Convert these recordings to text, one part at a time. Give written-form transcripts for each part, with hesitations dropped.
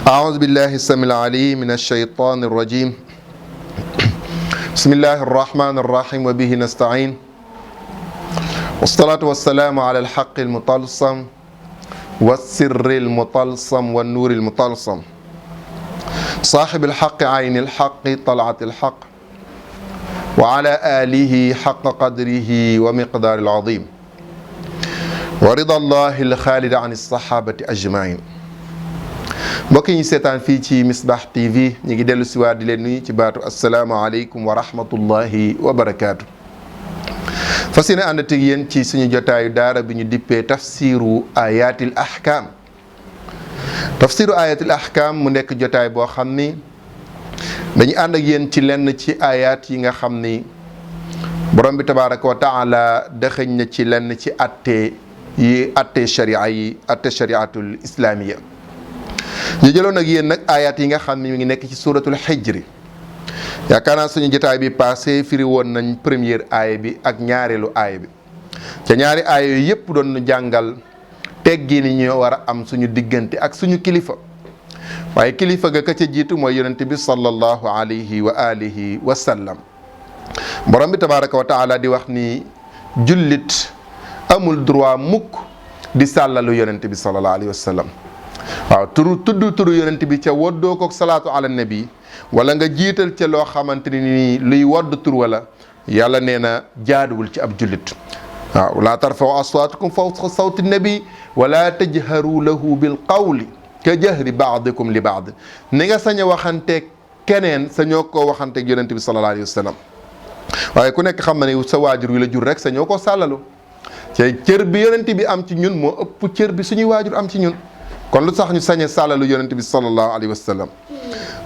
أعوذ بالله السميع العليم من الشيطان الرجيم بسم الله الرحمن الرحيم وبه نستعين والصلاة والسلام على الحق المطلسم والسر المطلسم والنور المطلسم صاحب الحق عين الحق طلعة الحق وعلى آله حق قدره ومقدار العظيم ورضا الله الخالد عن الصحابة أجمعين. mbokk yi ñu seetaan fii ci Misbah TV ñu ngi dellu si waat di leen nuyu ci baatu asalaamaaleykum wa rahmatullahi wa barakaatu. fas yéene ànd ak yéen ci suñu jotaayu daara bi ñu dippee tafsiru ayatil ahkam. tafsiru ayatil ahkam mu nekk jotaay boo xam ni dañu ànd ak yéen ci lenn ci ayat yi nga xam ni borom bi tabaraka wa taala dëxëñ na ci lenn ci atte sharia yi atte shariatul islamiya. ñu jëloon ak yéen nag ayat yi nga xam ne mi ngi nekk ci suratul xijri. yaakaar naa suñu jotaay bi passé firi woon nañ première aaya bi ak ñaareelu aaya bi ca ñaari aaya yooyu yëpp doon nu jàngal teggi ni ñu war a am suñu diggante ak suñu kilifa. waaye kilifa ga ka ca jiitu mooy yonent bi sallallahu alayhi wa alihi wa sallam. borom bi tabaraka wa taala di wax ni jullit amul droit mukk di sàllalu yonent bi sallallahu alayhi wa sallam. waaw tudd turu yonent bi ca woddoo ko salaatu ala nabi wala nga jiital ca loo xamante ni luy wodd tur wala yàlla nee na jaaduwul ci ab jullit. waaw laa tarfa'u aswaatakum fawqa sawti nabi wala tajharu lahu bil qawli ka jahri baadikum li baad. ni nga sañ a waxanteeg keneen sañoo koo waxanteeg yonent bi sallallahu alayhi wa sallam. waaye ku nekk xam na ne sa waajur wi la jur rek sañoo koo sàllalu ca cër bi yonent bi am ci ñun moo ëpp cër bi suñuy waajur am ci ñun. kon lu sax ñu sañe sàllalu yonent bi sallallahu alayhi wa sallam.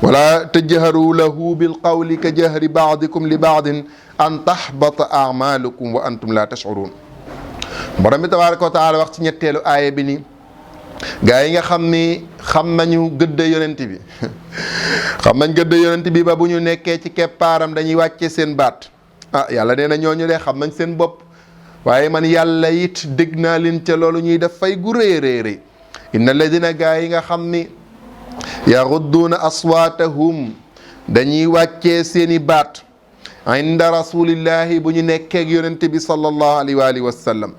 wala tajharu lahu bil qawli ka jahri baadikum li baadin an tahbata amalukum wa antum la tash'urun. borom bi tabaraka wa taala wax ci ñetteelu aaya bi ni gaa yi nga xam ni xam nañu gëdd yonent bi xam nañ gëdd yonent bi ba bu ñu nekkee ci keppaaram dañuy wàcce seen baat. yàlla nee na ñooñu de xam nañ seen bopp waaye man yàlla it dégg naa leen ca loolu ñuy def fay gu rëy rëy rëy. inna alladina gaa yi nga xam ni yaxudduuna aswaatahum dañuy wàccee seeni baat inda rasulillahi bu ñu nekkeeg yonente bi sallallahu alayhi wa alihi wa sallam.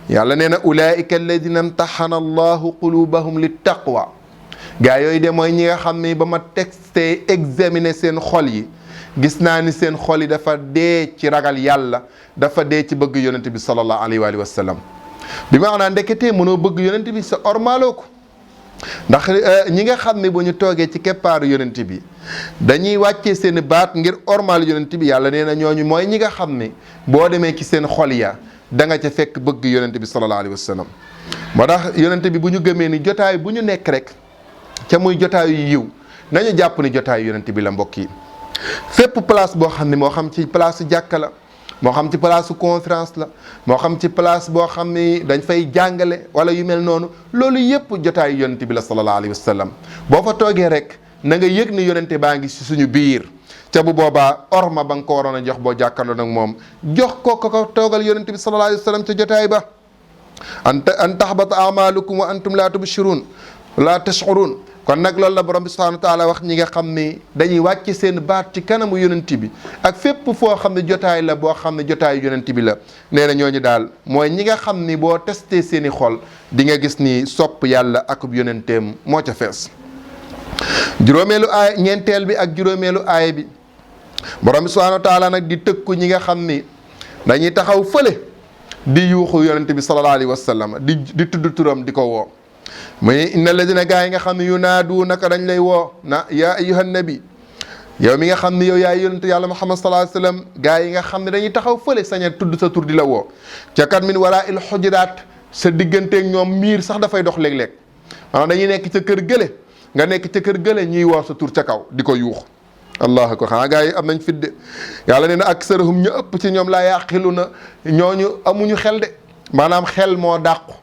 yàlla nee na ulaika alladina imtaxana allahu qulubahum li taqwa. gaa yooyu de mooy ñi nga xam ni ba ma texte examiner seen xol yi gis naa ni seen xol yi dafa dee ci ragal yàlla dafa dee ci bëgg yonente bi sallallahu alayhi wa alihi wa sallam. bi maanaam ndeketee mënoo bëgg yonent bi sa ormaaloo ko ndax ñi nga xam ne bu ñu toogee ci keppaaru yonent bi dañuy wàccee seen baat ngir ormaal yonent bi yàlla nee na ñooñu mooy ñi nga xam ne boo demee ci seen xol ya da nga ca fekk bëgg yonent bi sallallahu alayhi wa sallam. moo tax yonent bi bu ñu gëmee ni jotaay bu ñu nekk rek ca muy jotaayu yiw nañu jàpp ni jotaayu yonent bi la mbokk yi. fépp place boo xam ne moo xam ci place jàkka la moo xam ci place conférence la moo xam ci place boo xam ni dañ fay jàngale wala yu mel noonu loolu yëpp jotaayu yonente bi la sallallahu alayhi wa sallam. boo fa toogee rek na nga yëg ni yonente baa ngi si suñu biir ca bu boobaa orma ba nga ko waroon a jox boo jàkkaarloo nag moom jox ko toogal yonente bi sallallahu alayhi wa sallam ca jotaay ba. an tahbata amalukum wa antum la tubshirun la tash'urun. kon nag loolu la borom bi subhanahu wa taala wax ñi nga xam ni dañuy wàcc seen baat ci kanamu yonent bi ak fépp foo xam ne jotaay la boo xam ne jotaayu yonent bi la. nee na ñooñu daal mooy ñi nga xam ni boo testé seen i xol di nga gis ni sopp yàlla akub yonenteem moo ca fees. juróomeelu aaya ñeenteel bi ak juróomeelu aaya bi borom bi subhanahu wa taala nag di tëkku ñi nga xam ni dañuy taxaw fële di yuuxu yonent bi sallallahu alayhi wa sallam di tudd turam di ko woo. muy inna alladina gaa yi nga xam ne yunaadu naka dañ lay woo na yaa ayyuhan nabi yow mi nga xam ne yow yaay yonent yàlla muhammad sallallahu alayhi wa sallam. gaa yi nga xam ne dañuy taxaw fële saña tudd sa tur di la woo ca kat min waraa il xujuraat sa digganteeg ñoom miir sax dafay dox léeg-léeg. maanaam dañuy nekk ca kër gële nga nekk ca kër gële ñuy woo sa tur ca kaw di ko yuux. allah ko xanaa gaa yi am nañ fidde yàlla nee na aksarahum ñu ëpp ci ñoom laa yaqiluna ñooñu amuñu xel de maanaam xel moo dàqu.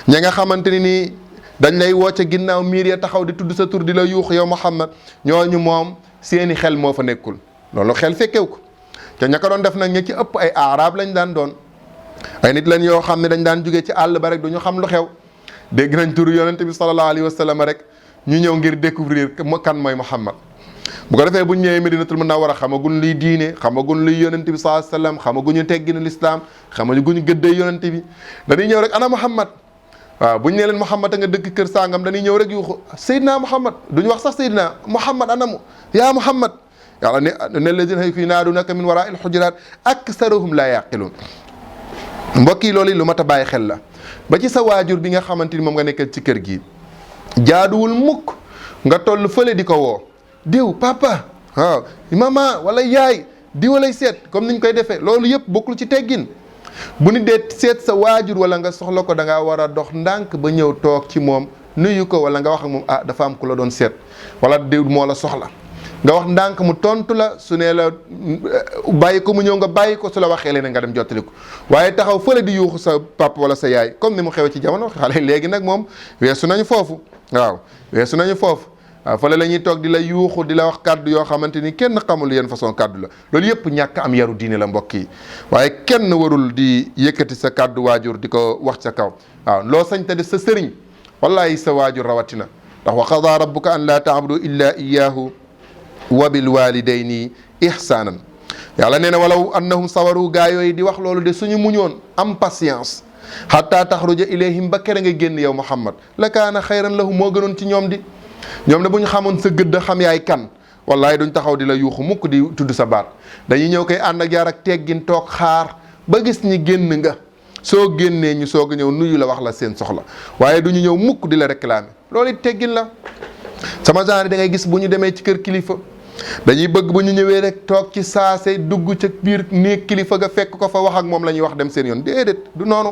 ña nga xamante ni nii dañ lay woo ca ginnaaw miir ya taxaw di tudd sa tur di la yuux yow Muhammad ñooñu moom seeni xel moo fa nekkul loolu xel fekkew ko. te ña ko doon def nag ña ci ëpp ay arab lañ daan doon ay nit lañ yoo xam ne dañ daan jóge ci àll ba rek du ñu xam lu xew dégg nañ turu yonente bi sallallahu alayhi wa sallam rek ñu ñëw ngir découvrir kan mooy Muhammad. bu ko defee bu ñu ñëwee Medinatul Munawwara xamaguñ luy diine xamaguñ luy yonent bi sallallahu alayhi wasallam xamaguñu tegginu lislaam xamaguñu gëddee yonent bi dañuy ñëw rek ana Muhammad. waaw bu ñu nee leen Muhammad a nga dëkk kër sangam dañuy ñëw rek yuuxu Seydina Muhammad duñu wax sax Seydina Muhammad anamu yaa Muhammad. yàlla ne alladina yunaadunaka min waraa'il hujuraat aksaruhum laa yaqiluun. mbokk yi loolu lu mat a bàyyi xel la ba ci sa waajur bi nga xamante ni moom nga nekkal ci kër gi jaaduwul mukk nga toll fële di ko woo diw papa waaw mama wala yaay diw lay seet comme niñ koy defee loolu yëpp bokkul ci teggin. bu nit dee seet sa waajur wala nga soxla ko da ngaa war a dox ndànk ba ñëw toog ci moom nuyu ko wala nga wax ak moom ah dafa am ku la doon seet wala diw moo la soxla. nga wax ndànk mu tontu la su ne la bàyyi ko mu ñëw nga bàyyi ko su la waxee leen nga dem jottali ko waaye taxaw fële di yuuxu sa papa wala sa yaay comme ni mu xew ci jamono xale léegi nag moom weesu nañu foofu waaw weesu nañu foofu waaw fële la ñuy toog di la yuuxu di la wax kàddu yoo xamante ni kenn xamul yenn façon kàddu la loolu yëpp ñàkk am yaru diine la mbokk yi waaye kenn warul di yëkkati sa kàddu waajur di ko wax ca kaw waaw loo sañ te def sa sëriñ wallahi sa waajur rawatina ndax wa qadaa rabbuka an laa ta'budu illa iyyahu wa bil walidayni ihsanan yàlla nee na walaw annahum sawaru gaa yooyu di wax loolu de suñu muñoon am patience hatta taxruja ilayhim ba kere nga génn yow Muhammad la kaana xayran lahum moo gënoon ci ñoom di ñoom ne bu ñu xamoon sa gëdd xam yaay kan wallahi duñ taxaw di la yuuxu mukk di tudd sa baat dañuy ñëw koy ànd ak yar ak teggin toog xaar ba gis ñi génn nga soo génnee ñu soog a ñëw nuyu la wax la seen soxla waaye du ñu ñëw mukk di la réclamer loolu it teggin la sama genre da ngay gis bu ñu demee ci kër kilifa dañuy bëgg bu ñu ñëwee rek toog ci saase dugg ca biir néeg kilifa ga fekk ko fa wax ak moom la ñuy wax dem seen yoon déedéet du noonu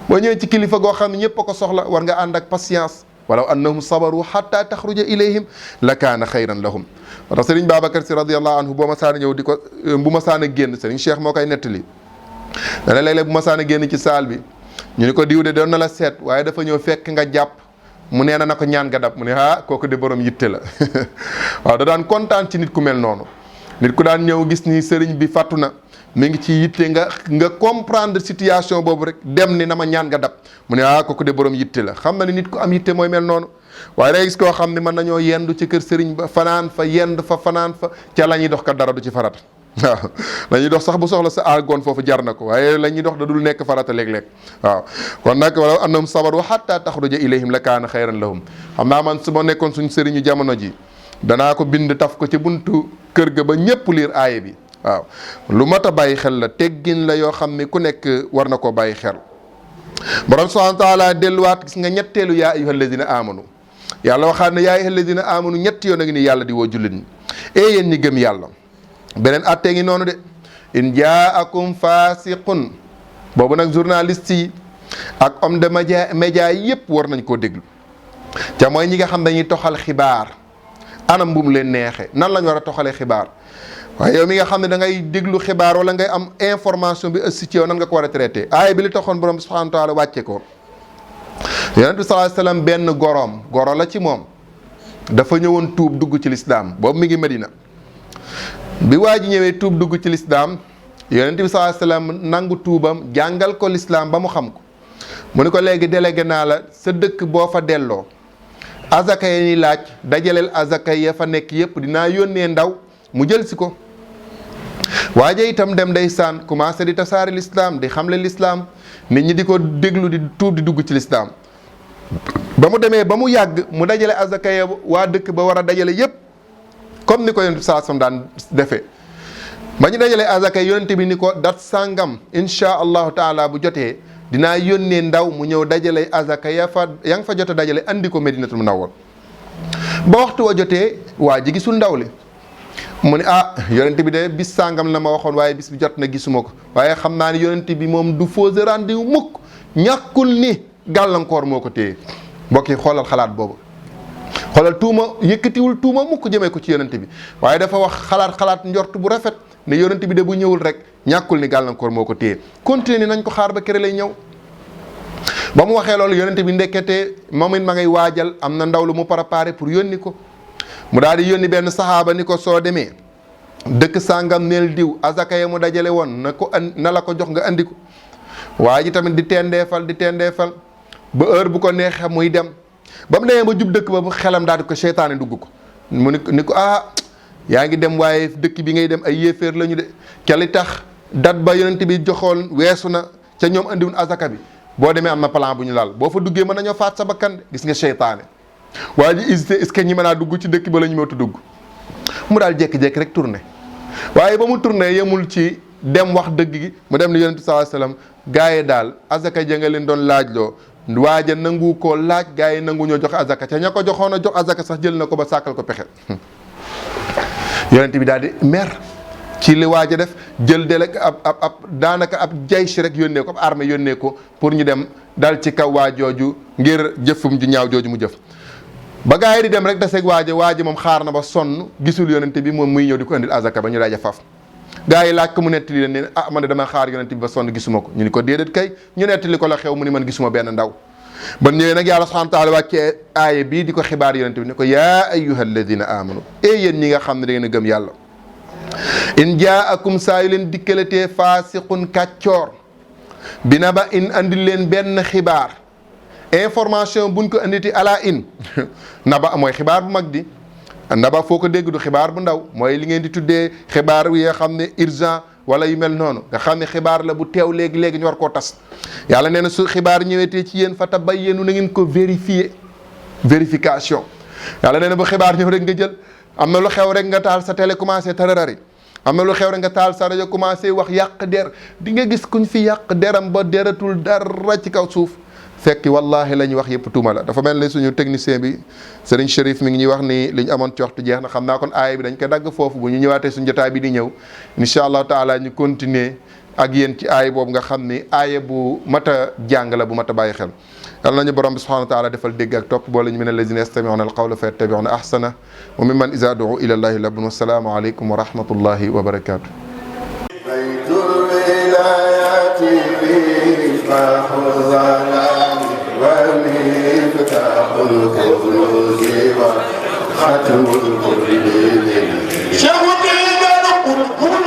boo ñëwee ci kilifa goo xam ne ñëpp a ko soxla war nga ànd ak patience walaw annahum sabaru hatta taxruja ilayhim la kaana xayran lahum tax Sëriñ Babacar Si radiyallahu anhu boo ma saana ñëw di ko bu ma saana génn Sëriñ Cheikh moo koy nettali dana léeg-léeg bu ma saana génn ci saal bi ñu ni ko diw de doon na la seet waaye dafa ñëw fekk nga jàpp mu nee na ko ñaan nga dab mu ne ah kooku de borom yitte la waaw da daan kontaan ci nit ku mel noonu nit ku daan ñëw gis ni sëriñ bi fàttu na mi ngi ci yitte nga comprendre situation boobu rek dem ni na ma ñaan nga dab mu ne ah kooku de borom yitte la xam na ni nit ku am yitte mooy mel noonu waaye day gis koo xam ne mën nañoo yendu ci kër sëriñ ba fanaan fa yend fa fanaan fa ca la ñuy dox ka dara du ci farata waaw la ñuy dox sax bu soxla sa àggoon foofu jar na ko waaye la ñuy dox da dul nekk farata léeg-léeg waaw kon nag wala annahum sabaru hatta taxruja ilayhim la kaana xayran lahum xam naa man su ma nekkoon suñ sëriñu jamono ji danaa ko bind taf ko ci buntu kër ga ba ñépp liir aaye bi waaw lu mat a bàyyi xel la teggin la yoo xam ne ku nekk war na koo bàyyi xel borom subhanahu wa taala delluwaat gis nga ñetteelu yaa ayyuha alladina amanu yàlla waxaat ne yaa ayyuha alladina amanu ñetti yoon a ngi ni yàlla di woo jullit ñi yéen ñi gëm yàlla beneen attee ngi noonu de in jaakum fasiqun boobu nag journaliste yi ak homme de média yépp war nañ koo déglu te mooy ñi nga xam dañuy toxal xibaar anam bu mu leen neexee nan lañ war a toxalee xibaar waaye yow mi nga xam ne da ngay déglu xibaar wala ngay am information bi ëssi ci yow nan nga ko war a traité aaya bi li taxoon borom bi subhanahu wa taala wàcce ko yonent bi sallallahu alayhi wasallam benn goro la ci moom dafa ñëwoon tuub dugg ci lislaam boobu mi ngi Medina bi waa ji ñëwee tuub dugg ci lislaam yonent bi sallallahu alayhi wasallam nangu tuubam jàngal ko lislaam ba mu xam ko mu ni ko léegi délégué naa la sa dëkk boo fa delloo azaka ya ñuy laaj dajaleel azaka ya fa nekk yépp dinaa yónnee ndaw mu jël si ko waaje itam dem day saan commencé di tasaari lislaam di xamle lislaam nit ñi di ko déglu di tuub di dugg ci lislaam ba mu demee ba mu yàgg mu dajale azaka ya waa dëkk ba war a dajale yépp comme ni ko yonent bi sallallahu alayhi wasallam daan defee ba ñu dajalee azaka yonent bi ni ko dat sàngam insha allahu taala bu jotee dinaa yónnee ndaw mu ñëw dajale azaka ya nga fa jote dajale andi ko Medinatul Munawwar ba waxtu wa jotee waa ji gisul ndaw li mu ne ah yonent bi de bis sàngam la ma waxoon waaye bis bi jot na gisuma ko waaye xam naa ni yonent bi moom du fausse rendez-vous mukk ñàkkul ni gàllankoor moo ko téye mbokk yi xoolal xalaat boobu xoolal tuuma yëkkatiwul tuuma mukk jëmee ko ci yonent bi waaye dafa wax xalaat njort bu rafet ne yonent bi de bu ñëwul rek ñàkkul ni gàllankoor moo ko téye continuer ni nañ ko xaar ba kere lay ñëw ba mu waxee loolu yonent bi ndekete moom it ma ngay waajal am na ndaw lu mu préparé pour yónni ko mu daal di yónni benn saxaaba ni ko soo demee dëkk sàngam neel diw azaka ya mu dajale woon na la ko jox nga andi ko waa ji tamit di tendeefal ba heure bu ko neexee muy dem ba mu demee ba jub dëkk ba bu xelam daal di ko seytaane dugg ko mu ni ko yaa ngi dem waaye dëkk bi ngay dem ay yéeféer lañu de ca li tax dat ba yonent bi joxoon weesu na ca ñoom andiwun azaka bi boo demee am na plan bu ñu laal boo fa duggee mën nañoo faat sa bakkan de gis nga seytaane waa ji hésité est-ce que ñi mën a dugg ci dëkk ba la ñu mënut a dugg mu daal jékki-jékki rek tourné waaye ba mu tourné yemul ci dem wax dëgg gi mu dem ni yonent bi sallallahu alayhi wasallam gaa yi daal azaka ja nga leen doon laajloo waaja nangu koo laaj gaa yi nangu ñoo joxe azaka ca ña ko joxoon a jox azaka sax jël na ko ba sàkkal ko pexe yonent bi daal di mer ci li waaja def jël délégué ab daanaka ab jaysh rek yónnee ko ab armée yónnee ko pour ñu dem dal ci kaw waa jooju ngir jëfum ju ñaaw jooju mu jëf ba gaa yi di dem rek daseeg waaja moom xaar na ba sonn gisul yonent bi moom muy ñëw di ko indil azaka ba ñu daja faf gaa yi laaj ko mu nettali leen ne man de dama xaar yonent bi ba sonn gisuma ko ñu ni ko déedéet kay ñu nettali ko la xew mu ni man gisuma benn ndaw ba ñëwee nag yàlla subhanahu wa taala wàccee aaya bii di ko xibaar yonent bi ne ko yaa ayyuha alladina amanu yéen ñi nga xam ne da ngeen a gëm yàlla in jaakum saa yu leen dikkalatee faasiqun kàccoor bi na ba in andil leen benn xibaar information buñ ko anditi ala in naba mooy xibaar bu mag di naba foo ko dégg du xibaar bu ndaw mooy li ngeen di tuddee xibaar yi nga xam ne urgent wala yu mel noonu nga xam ne xibaar la bu teew léegi-léegi ñu war koo tas yàlla nee na su xibaar ñëwetee ci yéen fa tabayyanu na ngeen ko vérification yàlla nee na bu xibaar ñëw rek nga jël am na lu xew rek nga taal sa télé commencé tararari am na lu xew rek nga taal sa rajo commencé wax yàq der di nga gis kuñ fi yàq deram ba deratul dara ci kaw suuf fekki wallahi la ñuy wax yëpp tuuma la dafa mel ni suñu technicien bi Serigne Chérif mi ngi ñuy wax ni li ñu amoon ci waxtu jeex na xam naa kon aaya bi dañ koy dagg foofu bu ñu ñëwaatee suñu jotaay bi di ñëw incha allahu taala ñu continuer ak yéen ci aaya boobu nga xam ni aaya bu mat a jàng la bu mat a bàyyi xel yal nañu borom bi subhanahu wa taala defal dégg ak topp boole ñu min allazina yastami'una alqawla fa yattabi'una ahsana wa mimman iza du'u ila allahi labun wassalaamu aleykum wa rahmatullahi wa barakatuh ومفتاح الكنوز وختم الكل